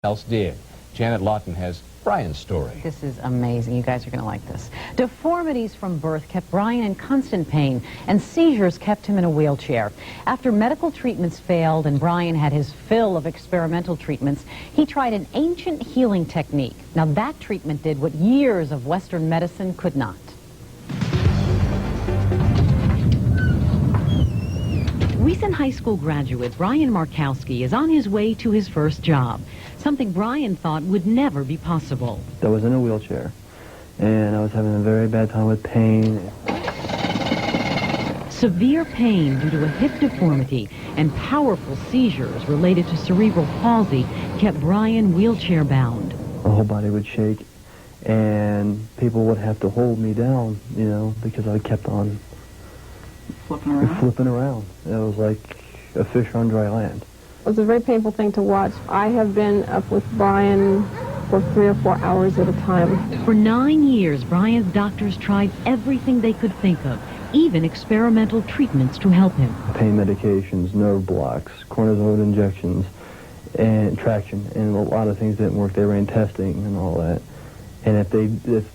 else did. Janet Lawton has Brian's story. This is amazing. You guys are going to like this. Deformities from birth kept Brian in constant pain, and seizures kept him in a wheelchair. After medical treatments failed and Brian had his fill of experimental treatments, he tried an ancient healing technique. Now that treatment did what years of Western medicine could not. Recent high school graduate Brian Markowski is on his way to his first job, something Brian thought would never be possible. I was in a wheelchair, and I was having a very bad time with pain. Severe pain due to a hip deformity and powerful seizures related to cerebral palsy kept Brian wheelchair-bound. My whole body would shake, and people would have to hold me down, you know, because I kept on flipping around. It was like a fish on dry land. It was a very painful thing to watch. I have been up with Brian for 3 or 4 hours at a time. For 9 years, Brian's doctors tried everything they could think of, even experimental treatments to help him. Pain medications, nerve blocks, cortisone injections, and traction, and a lot of things didn't work. They ran testing and all that. And if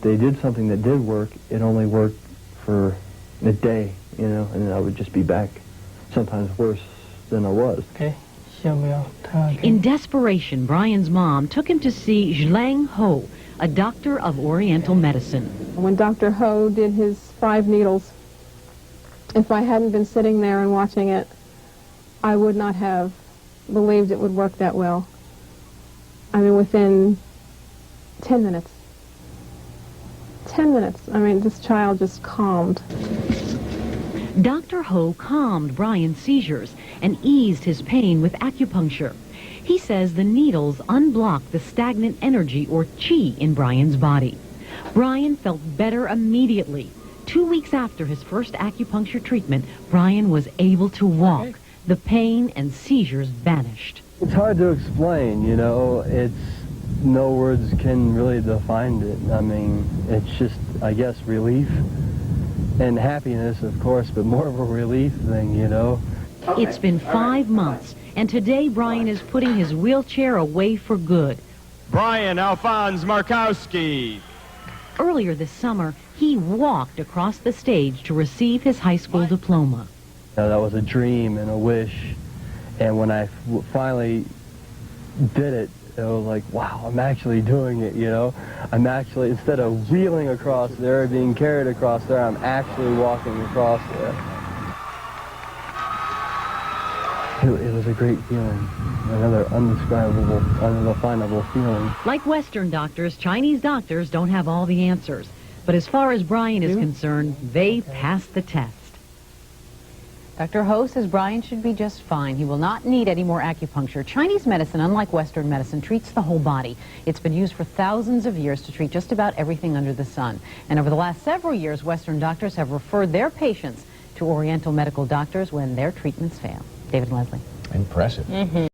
they did something that did work, it only worked for a day, you know, and then I would just be back, sometimes worse than I was. Okay. In desperation, Brian's mom took him to see Zhlang Ho, a doctor of Oriental medicine. When Dr. Ho did his 5 needles, if I hadn't been sitting there and watching it, I would not have believed it would work that well. I mean, within 10 minutes. 10 minutes. I mean, this child just calmed. Dr. Ho calmed Brian's seizures and eased his pain with acupuncture. He says the needles unblocked the stagnant energy or chi in Brian's body. Brian felt better immediately. 2 weeks after his first acupuncture treatment, Brian was able to walk. The pain and seizures vanished. It's hard to explain, you know. No words can really define it. I mean, it's just, I guess, relief. And happiness, of course, but more of a relief thing, you know. It's been 5 months, and today Brian is putting his wheelchair away for good. Brian Alphonse Markowski. Earlier this summer, he walked across the stage to receive his high school diploma. That was a dream and a wish, and when I finally did it, it was like, wow, I'm actually doing it, you know. I'm actually, instead of wheeling across there, being carried across there, I'm actually walking across there. It was a great feeling, another undescribable, undefinable feeling. Like Western doctors, Chinese doctors don't have all the answers. But as far as Brian is concerned, they passed the test. Dr. Ho says Brian should be just fine. He will not need any more acupuncture. Chinese medicine, unlike Western medicine, treats the whole body. It's been used for thousands of years to treat just about everything under the sun. And over the last several years, Western doctors have referred their patients to Oriental medical doctors when their treatments fail. David and Leslie. Impressive.